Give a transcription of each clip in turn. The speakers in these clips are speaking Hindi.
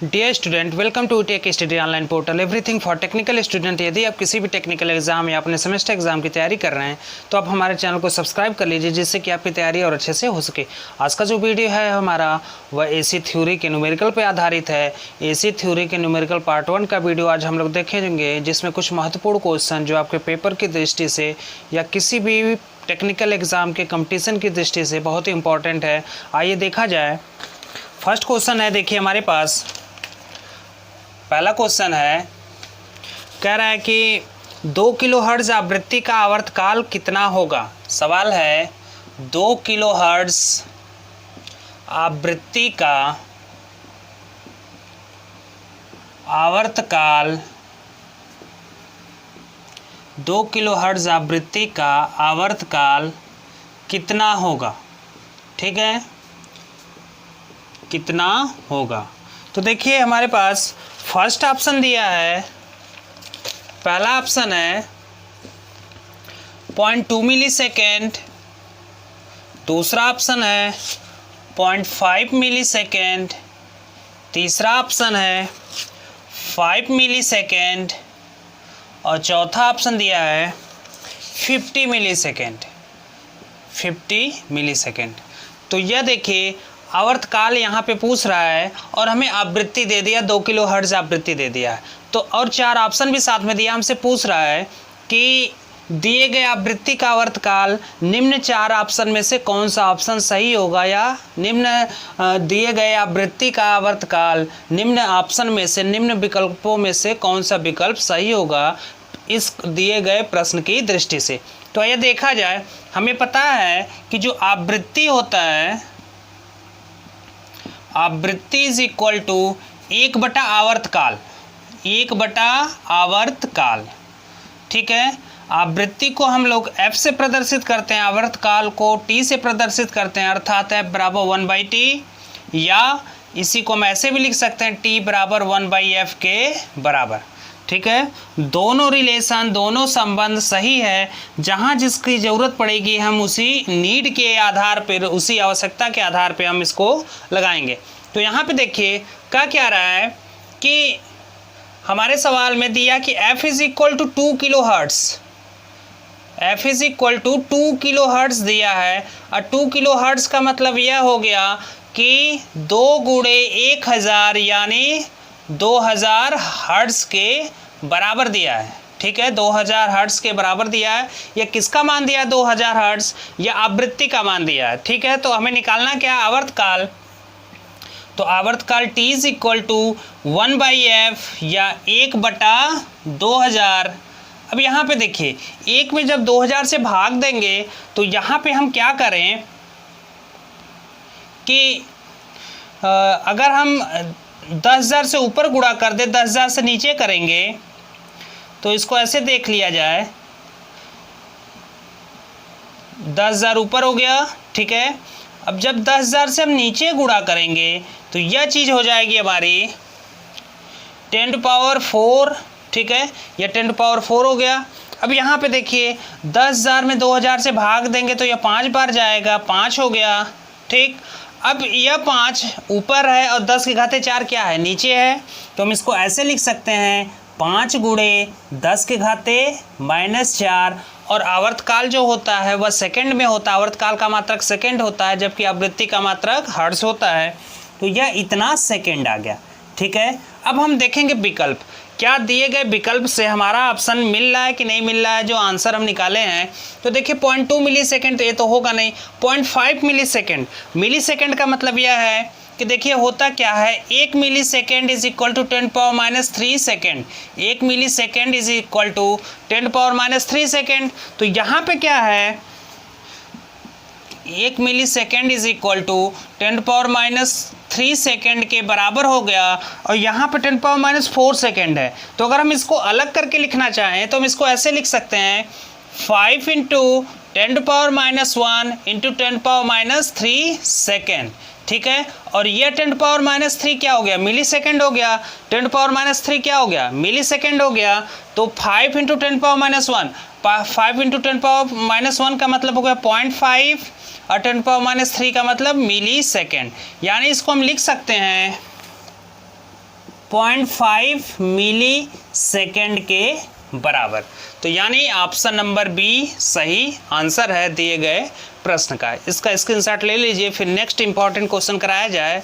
Dear student, welcome to tech study online portal everything for technical student. यदि आप किसी भी टेक्निकल एग्जाम या अपने सेमेस्टर एग्जाम की तैयारी कर रहे हैं तो आप हमारे चैनल को सब्सक्राइब कर लीजिए, जिससे कि आपकी तैयारी और अच्छे से हो सके। आज का जो वीडियो है हमारा वह एसी थ्योरी के न्यूमेरिकल पर आधारित है। एसी थ्योरी के न्यूमेरिकल पार्ट 1 का वीडियो आज हम लोग देखेंगे, जिसमें कुछ महत्वपूर्ण क्वेश्चन जो आपके पेपर की दृष्टि से या किसी भी टेक्निकल एग्जाम के कंपटीशन की दृष्टि से बहुत ही इंपॉर्टेंट है। आइए देखा जाए। फर्स्ट क्वेश्चन है, देखिए हमारे पास पहला क्वेश्चन है, कह रहा है कि 2 किलोहर्ट्ज़ आवृत्ति का आवर्तकाल कितना होगा। सवाल है 2 किलोहर्ट्ज़ आवृत्ति का आवर्तकाल 2 किलोहर्ट्ज़ आवृत्ति का आवर्तकाल कितना होगा। ठीक है, कितना होगा। तो देखिए हमारे पास फर्स्ट ऑप्शन दिया है, पहला ऑप्शन है 0.2 मिली सेकेंड, दूसरा ऑप्शन है 0.5 मिली सेकेंड, तीसरा ऑप्शन है 5 मिली सेकेंड और चौथा ऑप्शन दिया है 50 मिली सेकेंड। 50 मिली सेकेंड। तो यह देखिए आवर्तकाल यहाँ पे पूछ रहा है और हमें आवृत्ति दे दिया, 2 किलोहर्ट्ज़ आवृत्ति दे दिया है। तो और 4 ऑप्शन भी साथ में दिया। हमसे पूछ रहा है कि दिए गए आवृत्ति का आवर्तकाल निम्न 4 ऑप्शन में से कौन सा ऑप्शन सही होगा, या निम्न दिए गए आवृत्ति का आवर्तकाल निम्न ऑप्शन में से, निम्न विकल्पों में से कौन सा विकल्प सही होगा इस दिए गए प्रश्न की दृष्टि से। तो यह देखा जाए, हमें पता है कि जो आवृत्ति होता है, आवृत्ति इज इक्वल टू 1/, आवर्तकाल 1/, आवर्तकाल। ठीक है, आवृत्ति को हम लोग f से प्रदर्शित करते हैं, आवर्तकाल को t से प्रदर्शित करते हैं, अर्थात f बराबर 1/t, या इसी को हम ऐसे भी लिख सकते हैं t बराबर 1/f के बराबर। ठीक है, दोनों रिलेशन, दोनों संबंध सही है। जहाँ जिसकी ज़रूरत पड़ेगी हम उसी नीड के आधार पर, उसी आवश्यकता के आधार पर हम इसको लगाएंगे। तो यहाँ पे देखिए क्या रहा है कि हमारे सवाल में दिया कि f is equal to 2 kilohertz, f is equal to 2 kilohertz दिया है। और 2 किलोहर्ट्ज़ का मतलब यह हो गया कि 2 गुणे 1000 यानी 2000 हर्ट्ज़ के बराबर दिया है। ठीक है, 2000 हर्ट्ज़ के बराबर दिया है। यह किसका मान दिया है 2000 हर्ट्ज़, या आवृत्ति का मान दिया है। ठीक है, तो हमें निकालना क्या है, आवर्तकाल। तो आवर्तकाल t is equal to 1/f या 1/2000। अब यहाँ पे देखिए, 1 में जब 2000 से भाग देंगे तो यहाँ पे हम क्या करें कि अगर हम 10,000 से ऊपर गुणा कर दे, 10,000 से नीचे करेंगे तो इसको ऐसे देख लिया जाए, 10,000 ऊपर हो गया। ठीक है, अब जब 10,000 से हम नीचे गुणा करेंगे तो यह चीज़ हो जाएगी हमारी 10⁴। ठीक है, यह 10⁴ हो गया। अब यहाँ पे देखिए 10,000 में 2000 से भाग देंगे तो यह 5 बार जाएगा, 5 हो गया। ठीक, अब यह 5 ऊपर है और 10 के घाते 4 क्या है, नीचे है। तो हम इसको ऐसे लिख सकते हैं 5 गुणे 10 के घाते -4। और आवर्तकाल जो होता है वह सेकंड में होता है, आवर्तकाल का मात्रक सेकंड होता है, जबकि आवृत्ति का मात्रक हर्ट्ज़ होता है। तो यह इतना सेकंड आ गया। ठीक है, अब हम देखेंगे विकल्प, क्या दिए गए विकल्प से हमारा ऑप्शन मिल रहा है कि नहीं मिल रहा है, जो आंसर हम निकाले हैं। तो देखिए 0.2 मिली सेकेंड, तो ये तो होगा नहीं। 0.5 मिली सेकेंड, मिली सेकेंड का मतलब यह है कि देखिए होता क्या है, 1 millisecond is equal to 10⁻³ second. 1 millisecond is equal to 10⁻³ second. तो यहाँ पे क्या है, 1 millisecond is equal to 10⁻³ second के बराबर हो गया, और यहाँ पे 10⁻⁴ सेकेंड है। तो अगर हम इसको अलग करके लिखना चाहें तो हम इसको ऐसे लिख सकते हैं, 5 × 10⁻⁻1 × 10⁻³ सेकेंड। ठीक है, और ये 10⁻³ क्या हो गया, मिली सेकेंड हो गया। 10⁻³ क्या हो गया, मिली सेकेंड हो गया। तो 5 × 10⁻⁻1, 5 × 10⁻⁻1 का मतलब हो गया 0.5 और 10⁻³ का मतलब मिली सेकेंड। यानी इसको हम लिख सकते हैं 0.5 मिली सेकेंड के बराबर। तो यानी ऑप्शन नंबर बी सही आंसर है दिए गए प्रश्न का। इसका स्क्रीनशॉट ले लीजिए, फिर नेक्स्ट इंपॉर्टेंट क्वेश्चन कराया जाए।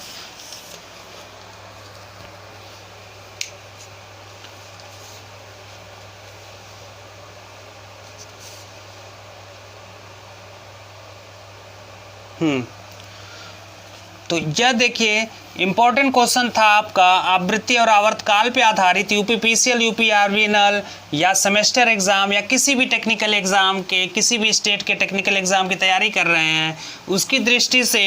तो यह देखिए इंपॉर्टेंट क्वेश्चन था आपका आवृत्ति और आवर्तकाल पे आधारित यूपीपीसीएल, यूपीआरबीएनएल या सेमेस्टर एग्जाम या किसी भी टेक्निकल एग्जाम के, किसी भी स्टेट के टेक्निकल एग्जाम की तैयारी कर रहे हैं उसकी दृष्टि से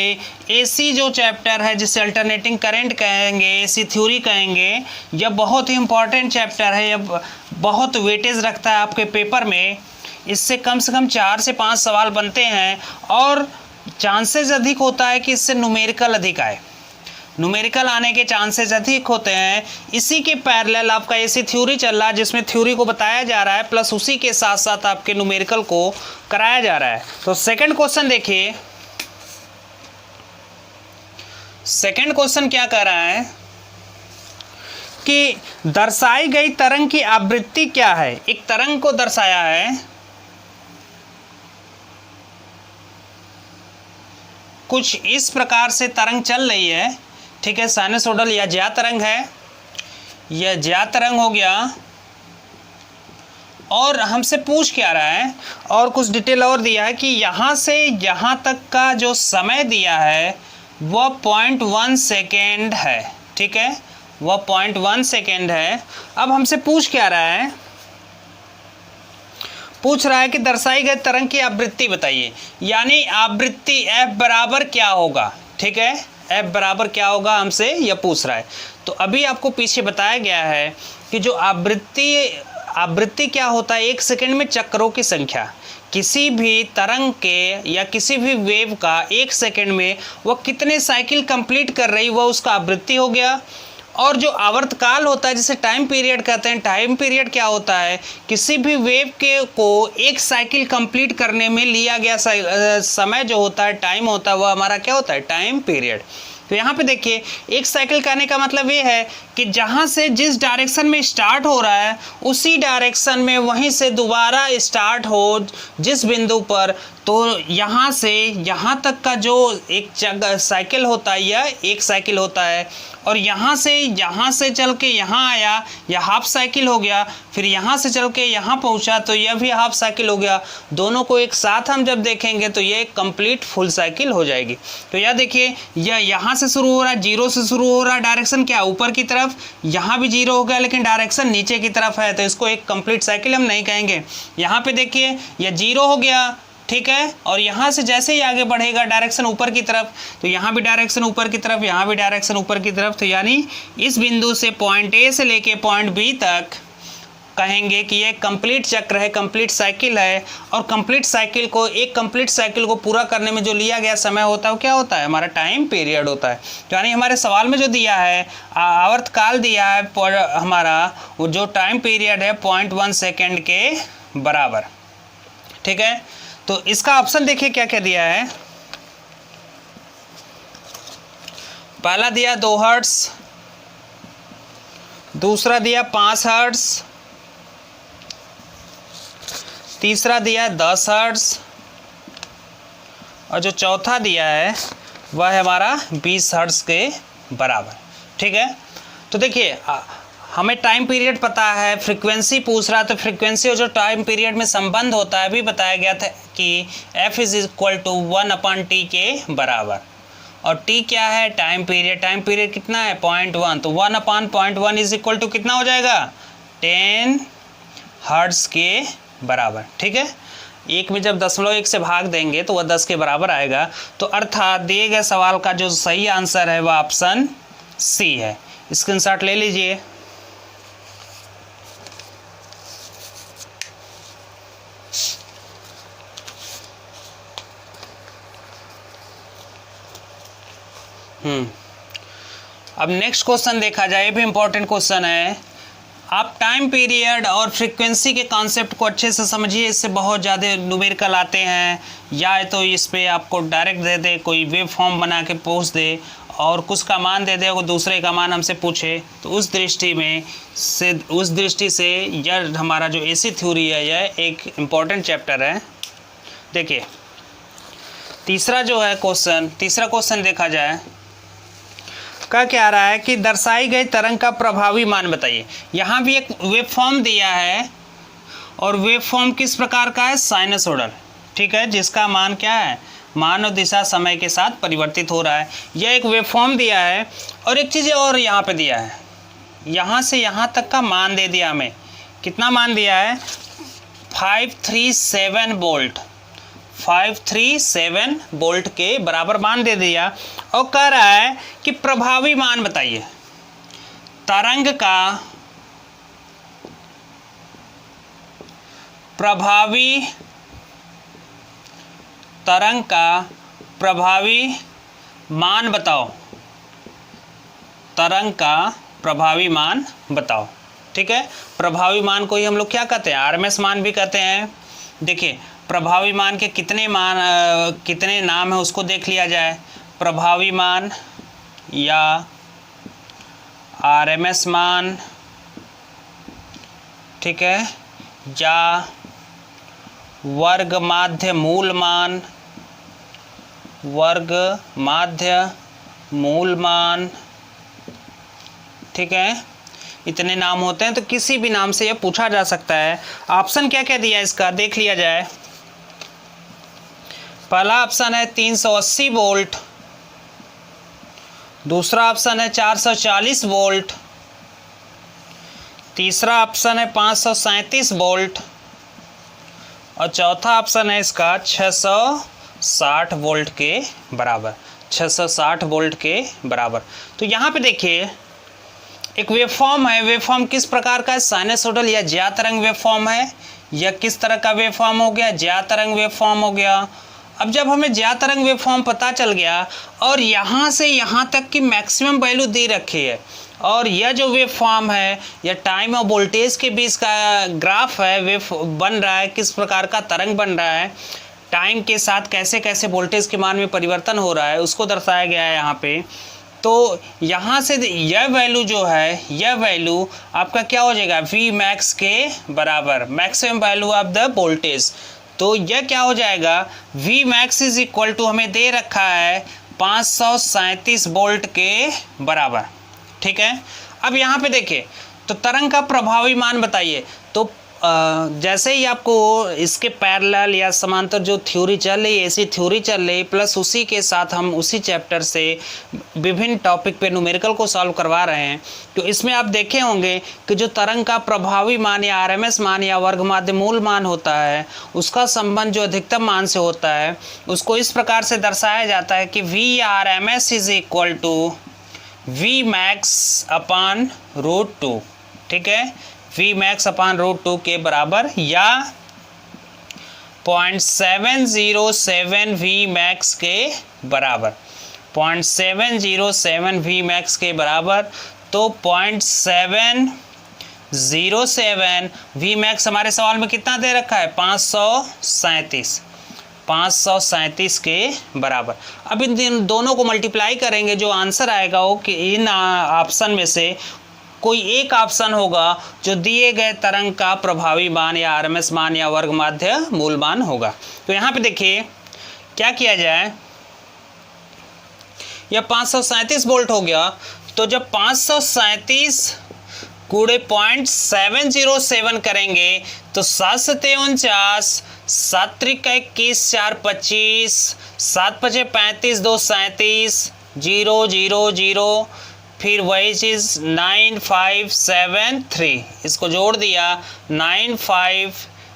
एसी जो चैप्टर है जिसे अल्टरनेटिंग करंट कहेंगे, एसी थ्योरी कहेंगे, यह बहुत ही इंपॉर्टेंट चैप्टर है। यह बहुत वेटेज रखता है आपके पेपर में। इससे कम से कम 4 से 5 सवाल बनते हैं और चांसेस अधिक होता है कि इससे न्यूमेरिकल अधिक आए, न्यूमेरिकल आने के चांसेस अधिक होते हैं। इसी के पैरेलल आपका एसी थ्योरी चल रहा है जिसमें थ्योरी को बताया जा रहा है प्लस उसी के साथ साथ आपके न्यूमेरिकल को कराया जा रहा है। तो सेकंड क्वेश्चन देखिए, सेकंड क्वेश्चन क्या कह रहा है कि दर्शाई गई तरंग की आवृत्ति क्या है। एक तरंग को दर्शाया है, कुछ इस प्रकार से तरंग चल रही है, ठीक है, साइनसोइडल या ज्या तरंग है, यह ज्या तरंग हो गया। और हमसे पूछ क्या रहा है और कुछ डिटेल और दिया है कि यहाँ से यहाँ तक का जो समय दिया है वह 0.1 सेकेंड है, ठीक है, वह 0.1 सेकेंड है। अब हमसे पूछ क्या रहा है, पूछ रहा है कि दर्शाई गई तरंग की आवृत्ति बताइए, यानी आवृत्ति f बराबर क्या होगा, ठीक है, f बराबर क्या होगा हमसे यह पूछ रहा है। तो अभी आपको पीछे बताया गया है कि जो आवृत्ति क्या होता है, 1 सेकंड में चक्रों की संख्या। किसी भी तरंग के या किसी भी वेव का 1 सेकंड में वह कितने साइकिल कंप्लीट कर रही वह उसका आवृत्ति हो गया। और जो आवर्तकाल होता है जिसे टाइम पीरियड कहते हैं, टाइम पीरियड क्या होता है, किसी भी वेव के को एक साइकिल कंप्लीट करने में लिया गया समय जो होता है, टाइम होता है, वह हमारा क्या होता है, टाइम पीरियड। तो यहाँ पे देखिए एक साइकिल कहने का मतलब ये है कि जहाँ से जिस डायरेक्शन में स्टार्ट हो रहा है उसी डायरेक्शन में वहीं से दोबारा स्टार्ट हो जिस बिंदु पर, तो यहाँ से यहाँ तक का जो एक साइकिल होता है यह एक साइकिल होता है। और यहाँ से चल के यहाँ आया, यह हाफ साइकिल हो गया, फिर यहाँ से चल के यहाँ पहुँचा तो यह भी हाफ साइकिल हो गया। दोनों को एक साथ हम जब देखेंगे तो यह एक कंप्लीट फुल साइकिल हो जाएगी। तो यह देखिए यह यहाँ से शुरू हो रहा है, 0 से शुरू हो रहा है, डायरेक्शन क्या ऊपर की तरफ, यहाँ भी 0 हो गया लेकिन डायरेक्शन नीचे की तरफ है, तो इसको एक कंप्लीट साइकिल हम नहीं कहेंगे। यहाँ पे देखिए यह 0 हो गया, ठीक है, और यहाँ से जैसे ही आगे बढ़ेगा डायरेक्शन ऊपर की तरफ, तो यहाँ भी डायरेक्शन ऊपर की तरफ, यहाँ भी डायरेक्शन ऊपर की तरफ। तो यानी इस बिंदु से पॉइंट ए से लेके पॉइंट बी तक कहेंगे कि ये कंप्लीट चक्र है, कंप्लीट साइकिल है। और कंप्लीट साइकिल को, एक कंप्लीट साइकिल को पूरा करने में जो लिया गया समय होता है वो क्या होता है, हमारा टाइम पीरियड होता है। तो यानी हमारे सवाल में जो दिया है आवर्तकाल दिया है हमारा, वो जो टाइम पीरियड है 0.1 सेकेंड के बराबर, ठीक है। तो इसका ऑप्शन देखिए क्या क्या दिया है। पहला दिया 2 हर्ट्ज, दूसरा दिया 5 हर्ट्ज, तीसरा दिया 10 हर्ट्ज और जो चौथा दिया है वह है हमारा 20 हर्ट्ज के बराबर, ठीक है। तो देखिए हमें टाइम पीरियड पता है, फ्रीक्वेंसी पूछ रहा, तो फ्रीक्वेंसी और जो टाइम पीरियड में संबंध होता है अभी बताया गया था कि f is equal to 1/t के बराबर। और t क्या है, टाइम पीरियड, टाइम पीरियड कितना है 0.1, तो 1/0.1 इज इक्वल टू कितना हो जाएगा 10 हर्ट्ज के बराबर, ठीक है। एक में जब 0.1 से भाग देंगे तो वह 10 के बराबर आएगा। तो अर्थात दिए गए सवाल का जो सही आंसर है वह ऑप्शन सी है। स्क्रीनशॉट ले लीजिए। अब नेक्स्ट क्वेश्चन देखा जाए, ये भी इंपॉर्टेंट क्वेश्चन है। आप टाइम पीरियड और फ्रीक्वेंसी के कॉन्सेप्ट को अच्छे से समझिए, इससे बहुत ज़्यादा न्यूमेरिकल आते हैं, या तो इस पे आपको डायरेक्ट दे दे, कोई वेव फॉर्म बना के पूछ दे, और कुछ का मान दे दे और दूसरे का मान हमसे पूछे, तो उस दृष्टि से यह हमारा जो एसी थ्योरी है यह एक इम्पॉर्टेंट चैप्टर है। देखिए तीसरा क्वेश्चन देखा जाए क्या आ रहा है कि दर्शाई गई तरंग का प्रभावी मान बताइए। यहाँ भी एक वेव फॉर्म दिया है और वेव फॉर्म किस प्रकार का है, साइनसोइडल, ठीक है, जिसका मान क्या है, मान और दिशा समय के साथ परिवर्तित हो रहा है। यह एक वेव फॉर्म दिया है और एक चीज़ और यहाँ पे दिया है, यहाँ से यहाँ तक का मान दे दिया हमें। कितना मान दिया है, 537 वोल्ट, 537 वोल्ट के बराबर मान दे दिया और कह रहा है कि प्रभावी मान बताइए। तरंग का प्रभावी मान बताओ, तरंग का प्रभावी मान बताओ, ठीक है। प्रभावी मान को ही हम लोग क्या कहते हैं, आरएमएस मान भी कहते हैं। देखिए प्रभावी मान के कितने नाम है उसको देख लिया जाए। प्रभावी मान या आरएमएस मान, ठीक है, या वर्ग माध्य मूल मान, ठीक है, इतने नाम होते हैं। तो किसी भी नाम से यह पूछा जा सकता है। ऑप्शन क्या क्या दिया है इसका देख लिया जाए। पहला ऑप्शन है 380 वोल्ट, दूसरा ऑप्शन है 440 वोल्ट, तीसरा ऑप्शन है 537 वोल्ट और चौथा ऑप्शन है इसका 660 वोल्ट के बराबर, 660 वोल्ट के बराबर। तो यहाँ पे देखिए एक वेवफॉर्म है, वेवफॉर्म किस प्रकार का है, साइनसोइडल या ज्या तरंग वेवफॉर्म है। यह किस तरह का वेवफॉर्म हो गया, ज्या तरंग वेवफॉर्म हो गया। अब जब हमें ज्या तरंग वेवफॉर्म पता चल गया और यहाँ से यहाँ तक की मैक्सिमम वैल्यू दे रखी है और यह जो वेवफॉर्म है यह टाइम और वोल्टेज के बीच का ग्राफ है, वेव बन रहा है, किस प्रकार का तरंग बन रहा है, टाइम के साथ कैसे कैसे वोल्टेज के मान में परिवर्तन हो रहा है उसको दर्शाया गया है यहाँ पे। तो यहाँ से यह वैल्यू जो है, यह वैल्यू आपका क्या हो जाएगा, वी मैक्स के बराबर, maximum value of the voltage. तो यह क्या हो जाएगा, V max is equal to हमें दे रखा है 537 वोल्ट के बराबर, ठीक है। अब यहाँ पे देखिए तो तरंग का प्रभावी मान बताइए। तो जैसे ही आपको इसके पैरेलल या समांतर जो थ्योरी चल रही है, ऐसी थ्योरी चल रही, प्लस उसी के साथ हम उसी चैप्टर से विभिन्न टॉपिक पे न्यूमेरिकल को सॉल्व करवा रहे हैं। तो इसमें आप देखे होंगे कि जो तरंग का प्रभावी मान या आरएमएस मान या वर्ग माध्य मूल मान होता है उसका संबंध जो अधिकतम मान से होता है उसको इस प्रकार से दर्शाया जाता है कि V R M S is equal to V max upon root 2, ठीक है, वी मैक्स अपान रूट 2 के बराबर या 0.707 वी मैक्स के बराबर, 0.707 वी मैक्स के बराबर। तो 0.707 वी मैक्स हमारे सवाल में कितना दे रखा है, 537 के बराबर। अब इन दोनों को मल्टीप्लाई करेंगे, जो आंसर आएगा वो कि इन ऑप्शन में से कोई एक ऑप्शन होगा जो दिए गए तरंग का प्रभावी मान या आरएमएस मान या वर्ग माध्य मूल मान होगा। तो यहाँ पे देखिए क्या किया जाए, यह 537 वोल्ट हो गया। तो जब 537 गुणे 0.707 करेंगे तो 7 सते 49, 7 त्रिक 21, 4 25, 7 पचे 35, 2 37, 0 0 0, फिर वही चीज़ 9573, इसको जोड़ दिया 9 5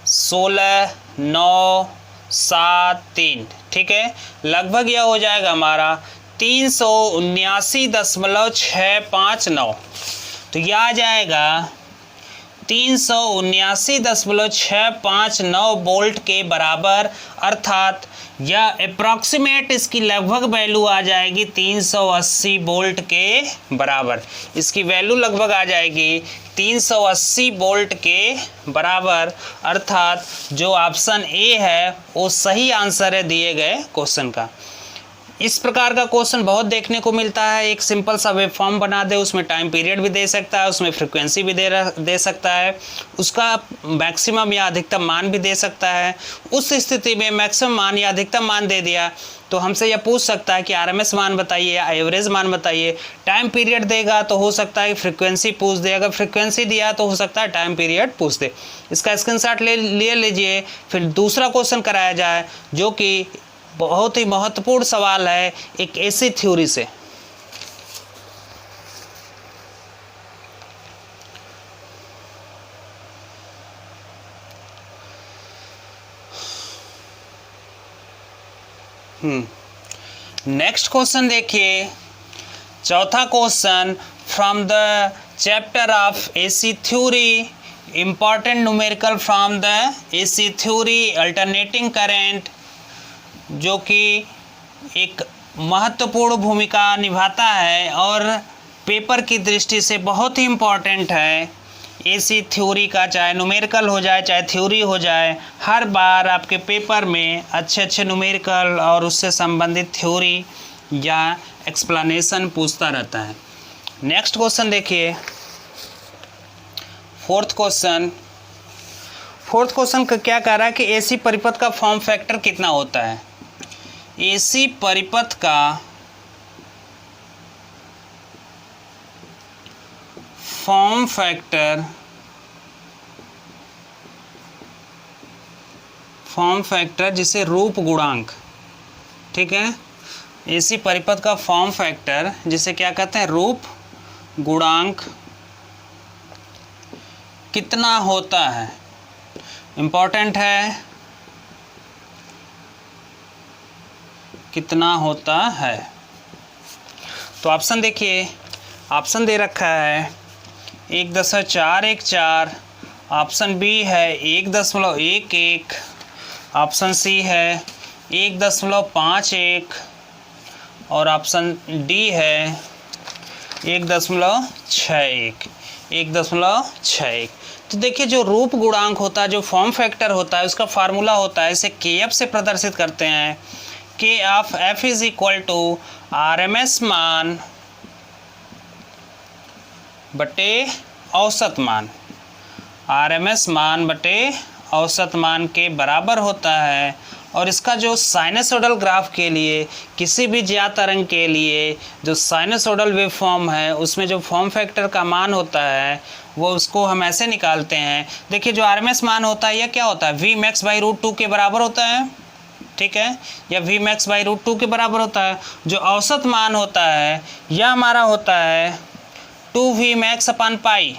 16 9 7 3, ठीक है, लगभग यह हो जाएगा हमारा 379.659। तो यह आ जाएगा 379.659 वोल्ट के बराबर, अर्थात यह अप्रॉक्सीमेट इसकी लगभग वैल्यू आ जाएगी 380 वोल्ट के बराबर। इसकी वैल्यू लगभग आ जाएगी 380 वोल्ट के बराबर, अर्थात जो ऑप्शन ए है वो सही आंसर है दिए गए क्वेश्चन का। इस प्रकार का क्वेश्चन बहुत देखने को मिलता है। एक सिंपल सा वेव फॉर्म बना दे, उसमें टाइम पीरियड भी दे सकता है, उसमें फ्रीक्वेंसी भी दे सकता है, उसका मैक्सिमम या अधिकतम मान भी दे सकता है। उस स्थिति में मैक्सिमम मान या अधिकतम मान दे दिया तो हमसे यह पूछ सकता है कि आरएमएस मान बताइए या एवरेज मान बताइए। टाइम पीरियड देगा तो हो सकता है फ्रीक्वेंसी पूछ दे, अगर फ्रीक्वेंसी दिया तो हो सकता है टाइम पीरियड पूछ दे। इसका स्क्रीनशॉट ले लीजिए, फिर दूसरा क्वेश्चन कराया जाए जो कि बहुत ही महत्वपूर्ण सवाल है एक ऐसी थ्योरी से। नेक्स्ट क्वेश्चन देखिए, चौथा question from the chapter of AC theory, important numerical from the AC theory alternating current, जो कि एक महत्वपूर्ण भूमिका निभाता है और पेपर की दृष्टि से बहुत ही इम्पॉर्टेंट है। एसी थ्योरी का चाहे न्यूमेरिकल हो जाए चाहे थ्योरी हो जाए, हर बार आपके पेपर में अच्छे अच्छे न्यूमेरिकल और उससे संबंधित थ्योरी या एक्सप्लेनेशन पूछता रहता है। नेक्स्ट क्वेश्चन देखिए, फोर्थ क्वेश्चन का क्या कह रहा है कि एसी परिपथ का फॉर्म फैक्टर कितना होता है। एसी परिपथ का फॉर्म फैक्टर जिसे रूप गुणांक, ठीक है, एसी परिपथ का फॉर्म फैक्टर जिसे क्या कहते हैं, रूप गुणांक कितना होता है, इम्पोर्टेंट है, कितना होता है। तो ऑप्शन देखिए, ऑप्शन दे रखा है 1.414, ऑप्शन बी है 1.11, ऑप्शन सी है 1.51 और ऑप्शन डी है 1.61। तो देखिए जो रूप गुणांक होता है, जो फॉर्म फैक्टर होता है, उसका फार्मूला होता है, इसे KF से प्रदर्शित करते हैं। K of F is equal to RMS मान बटे औसत मान, RMS मान बटे औसत मान के बराबर होता है। और इसका जो साइनसोइडल ग्राफ के लिए, किसी भी ज्ञात तरंग के लिए जो साइनसोइडल वेव फॉर्म है, उसमें जो फॉर्म फैक्टर का मान होता है वो उसको हम ऐसे निकालते हैं। देखिए जो RMS मान होता है यह क्या होता है, V max बाई √2 के बराबर होता है, ठीक है, या V max बाई √2 के बराबर होता है। जो औसत मान होता है यह हमारा होता है 2V max अपान पाई,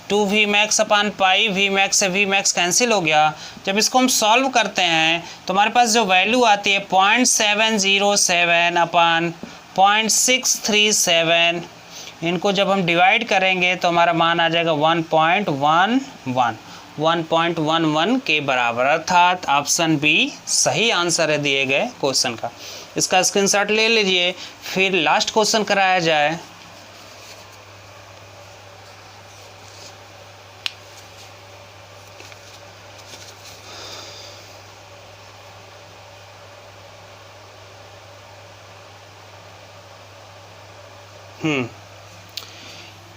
2V max अपान पाई, V max से V max कैंसिल हो गया। जब इसको हम सॉल्व करते हैं तो हमारे पास जो वैल्यू आती है 0.707 अपान 0.637, इनको जब हम डिवाइड करेंगे तो हमारा मान आ जाएगा 1.11 के बराबर, अर्थात ऑप्शन बी सही आंसर है दिए गए क्वेश्चन का। इसका स्क्रीनशॉट ले लीजिए, फिर लास्ट क्वेश्चन कराया जाए।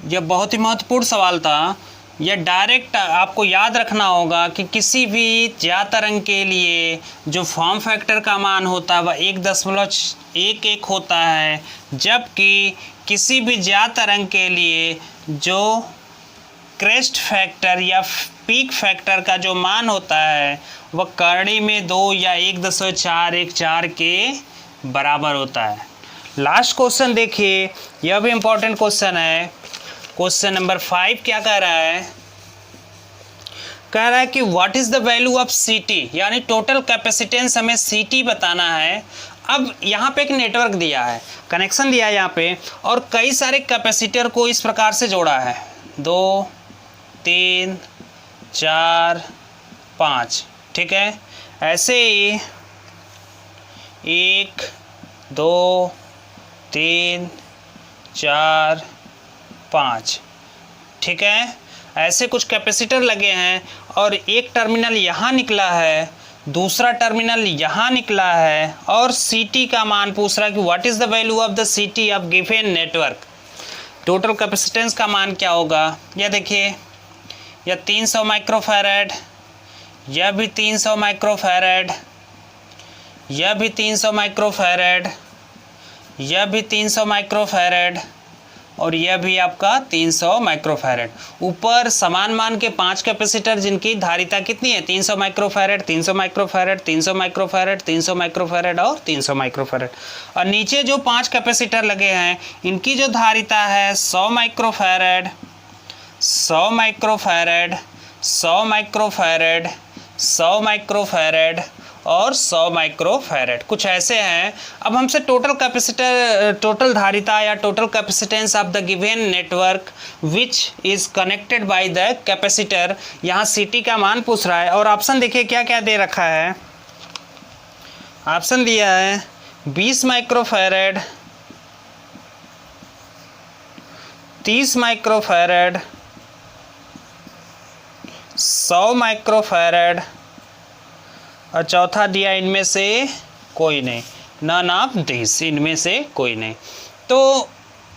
यह बहुत ही महत्वपूर्ण सवाल था। यह डायरेक्ट आपको याद रखना होगा कि किसी भी ज्ञात तरंग के लिए जो फॉर्म फैक्टर का मान होता है वह 1.11 होता है, जबकि किसी भी ज्ञात तरंग के लिए जो क्रेस्ट फैक्टर या पीक फैक्टर का जो मान होता है वह करड़ी में 2 या 1.414 के बराबर होता है। लास्ट क्वेश्चन देखिए, यह भी इम्पोर्टेंट क्वेश्चन है। क्वेश्चन नंबर 5 क्या कह रहा है, कह रहा है कि what is the value of CT, यानी टोटल कैपेसिटेंस हमें CT बताना है। अब यहाँ पे एक नेटवर्क दिया है, कनेक्शन दिया है यहाँ पे, और कई सारे कैपेसिटर को इस प्रकार से जोड़ा है 2, 3, 4, 5, ठीक है। ऐसे ही 1, 2, 3, 4, 5, ठीक है। ऐसे कुछ कैपेसिटर लगे हैं और एक टर्मिनल यहाँ निकला है दूसरा टर्मिनल यहाँ निकला है और CT का मान पूछ रहा है कि what is the value of the CT of given network. Total capacitance का मान क्या होगा, यह देखिए, यह 300 माइक्रोफैरड, यह भी 300 माइक्रोफैरड, यह भी 300 माइक्रोफैरड, यह भी 300 माइक्रोफैरड और यह भी आपका 300 माइक्रोफैरड। ऊपर समान मान के 5 कैपेसिटर जिनकी धारिता कितनी है, 300 माइक्रोफैरड, 300 माइक्रोफैरड, 300 माइक्रोफैरड, 300 माइक्रोफैरड और 300 माइक्रोफैरड। और नीचे जो 5 कैपेसिटर लगे हैं इनकी जो धारिता है 100 माइक्रोफैरड, 100 माइक्रोफैरड, 100 माइक्रोफैरड, 100 माइक्रोफैरड और 100 माइक्रोफैरड, कुछ ऐसे हैं। अब हमसे टोटल कैपेसिटर, टोटल धारिता या total capacitance of the given network which is connected by the capacitor, यहाँ CT का मान पूछ रहा है। और ऑप्शन देखिए क्या क्या दे रखा है। ऑप्शन दिया है 20 माइक्रोफैरड, 30 माइक्रोफैरड, 100 माइक्रोफैरड और चौथा दिया इनमें से कोई नहीं, नन ऑफ दिस, इनमें से कोई नहीं। तो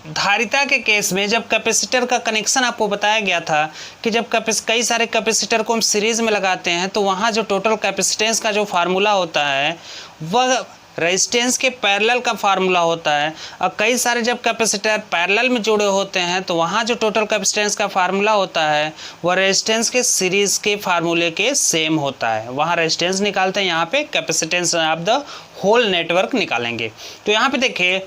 धारिता के केस में जब कैपेसिटर का कनेक्शन आपको बताया गया था कि जब कई सारे कैपेसिटर को हम सीरीज़ में लगाते हैं तो वहाँ जो टोटल कैपेसिटेंस का जो फार्मूला होता है वह रेजिस्टेंस के पैरेलल का फार्मूला होता है। और कई सारे जब कैपेसिटर पैरेलल में जुड़े होते हैं तो वहाँ जो टोटल कैपेसिटेंस का फार्मूला होता है वह रेजिस्टेंस के सीरीज़ के फार्मूले के सेम होता है। वहाँ रेजिस्टेंस निकालते हैं, यहाँ पे capacitance of the whole network निकालेंगे। तो यहाँ पे देखिए,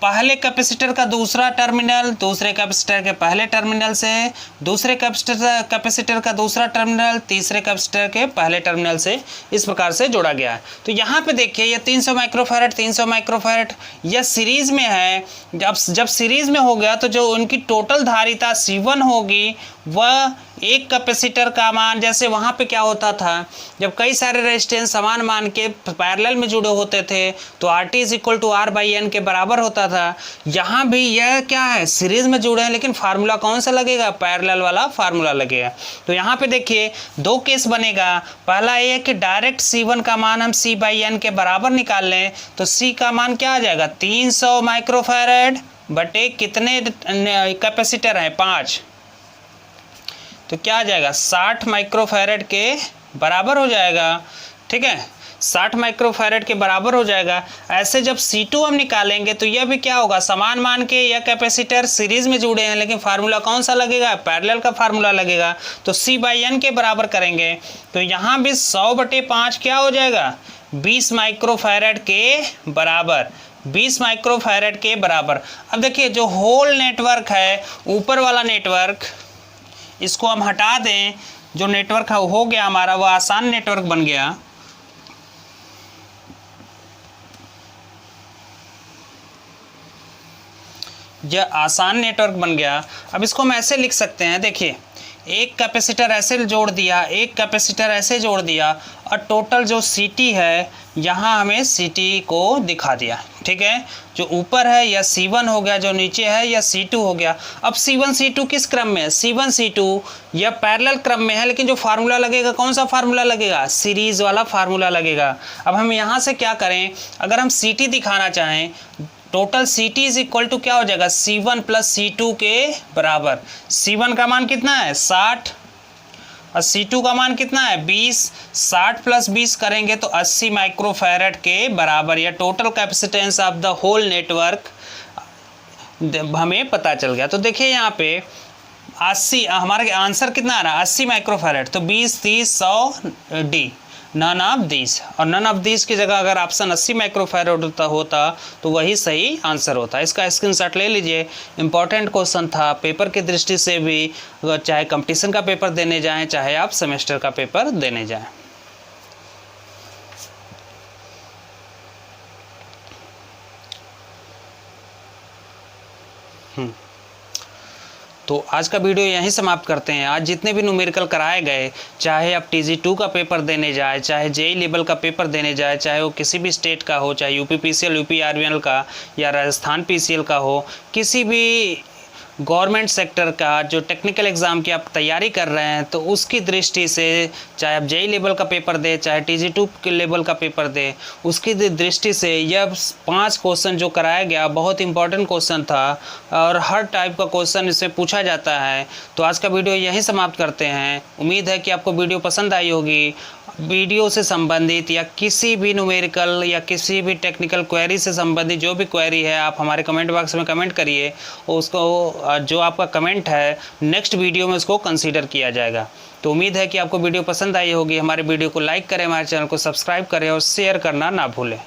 पहले कैपेसिटर का दूसरा टर्मिनल दूसरे कैपेसिटर के पहले टर्मिनल से, दूसरे कैपेसिटर का दूसरा टर्मिनल तीसरे कैपेसिटर के पहले टर्मिनल से, इस प्रकार से जोड़ा गया है। तो यहाँ पे देखिए ये 300 माइक्रोफैरड 300 माइक्रोफैरड यह सीरीज़ में है। जब सीरीज़ में हो गया तो जो उनकी टोटल धारिता C1 होगी वह एक कैपेसिटर का मान, जैसे वहाँ पे क्या होता था जब कई सारे रेजिस्टेंस समान मान के पैरेलल में जुड़े होते थे तो RT = R/N के बराबर होता था। यहाँ भी यह क्या है, सीरीज में जुड़े हैं लेकिन फार्मूला कौन सा लगेगा, पैरेलल वाला फार्मूला लगेगा। तो यहाँ पे देखिए दो केस बनेगा। पहला ये कि डायरेक्ट C1 का मान हम C/N के बराबर निकाल लें तो C का मान क्या आ जाएगा, 300 माइक्रोफैरड बटे कितने कैपेसिटर हैं, 5, तो क्या आ जाएगा 60 माइक्रोफैरड के बराबर हो जाएगा। ठीक है, 60 माइक्रोफैरड के बराबर हो जाएगा। ऐसे जब C2 हम निकालेंगे तो यह भी क्या होगा, समान मान के यह कैपेसिटर सीरीज में जुड़े हैं लेकिन फार्मूला कौन सा लगेगा, पैरेलल का फार्मूला लगेगा। तो C/N के बराबर करेंगे तो यहाँ भी 100/5 क्या हो जाएगा, 20 माइक्रोफैरड के बराबर, 20 माइक्रोफैरड के बराबर। अब देखिए जो होल नेटवर्क है, ऊपर वाला नेटवर्क, इसको हम हटा दें, जो नेटवर्क हो गया हमारा वो आसान नेटवर्क बन गया। यह आसान नेटवर्क बन गया। अब इसको हम ऐसे लिख सकते हैं, देखिए एक कैपेसिटर ऐसे जोड़ दिया, एक कैपेसिटर ऐसे जोड़ दिया और टोटल जो CT है यहाँ हमें CT को दिखा दिया। ठीक है, जो ऊपर है यह C1 हो गया, जो नीचे है यह C2 हो गया। अब C1 C2 किस क्रम में है, C1 C2 यह पैरेलल क्रम में है लेकिन जो फार्मूला लगेगा कौन सा फार्मूला लगेगा, सीरीज वाला फार्मूला लगेगा। अब हम यहाँ से क्या करें, अगर हम CT दिखाना चाहें, टोटल CT = क्या हो जाएगा, C1 + C2 के बराबर। C1 का मान कितना है 60 और C2 का मान कितना है 20, 60 + 20 करेंगे तो 80 माइक्रोफैरड के बराबर। या total capacitance of the whole network हमें पता चल गया। तो देखिए यहाँ पे 80, हमारा आंसर कितना आ रहा है 80 माइक्रोफैरड। तो 20, 30, 100 D, नन ऑफ दिस। और नन ऑफ दिस की जगह अगर ऑप्शन 80 माइक्रोफैरड होता तो वही सही आंसर होता। इसका स्क्रीनशॉट ले लीजिए, इंपॉर्टेंट क्वेश्चन था पेपर की दृष्टि से भी, चाहे कंपटीशन का पेपर देने जाएं चाहे आप सेमेस्टर का पेपर देने जाएं। तो आज का वीडियो यहीं समाप्त करते हैं। आज जितने भी न्यूमेरिकल कराए गए, चाहे आप TG2 का पेपर देने जाए, चाहे JEE लेवल का पेपर देने जाए, चाहे वो किसी भी स्टेट का हो, चाहे UP PCL UP RVNL का या राजस्थान PCL का हो, किसी भी गवर्नमेंट सेक्टर का जो टेक्निकल एग्ज़ाम की आप तैयारी कर रहे हैं तो उसकी दृष्टि से, चाहे आप जेईई लेवल का पेपर दें, चाहे TG2 के लेवल का पेपर दें, उसकी दृष्टि से यह 5 क्वेश्चन जो कराया गया बहुत इंपॉर्टेंट क्वेश्चन था और हर टाइप का क्वेश्चन इससे पूछा जाता है। तो आज का वीडियो यहीं समाप्त करते हैं। उम्मीद है कि आपको वीडियो पसंद आई होगी। वीडियो से संबंधित या किसी भी न्यूमेरिकल या किसी भी टेक्निकल क्वेरी से संबंधित जो भी क्वेरी है आप हमारे कमेंट बॉक्स में कमेंट करिए, उसको जो आपका कमेंट है नेक्स्ट वीडियो में उसको कंसीडर किया जाएगा। तो उम्मीद है कि आपको वीडियो पसंद आई होगी। हमारे वीडियो को लाइक करें, हमारे चैनल को सब्सक्राइब करें और शेयर करना ना भूलें।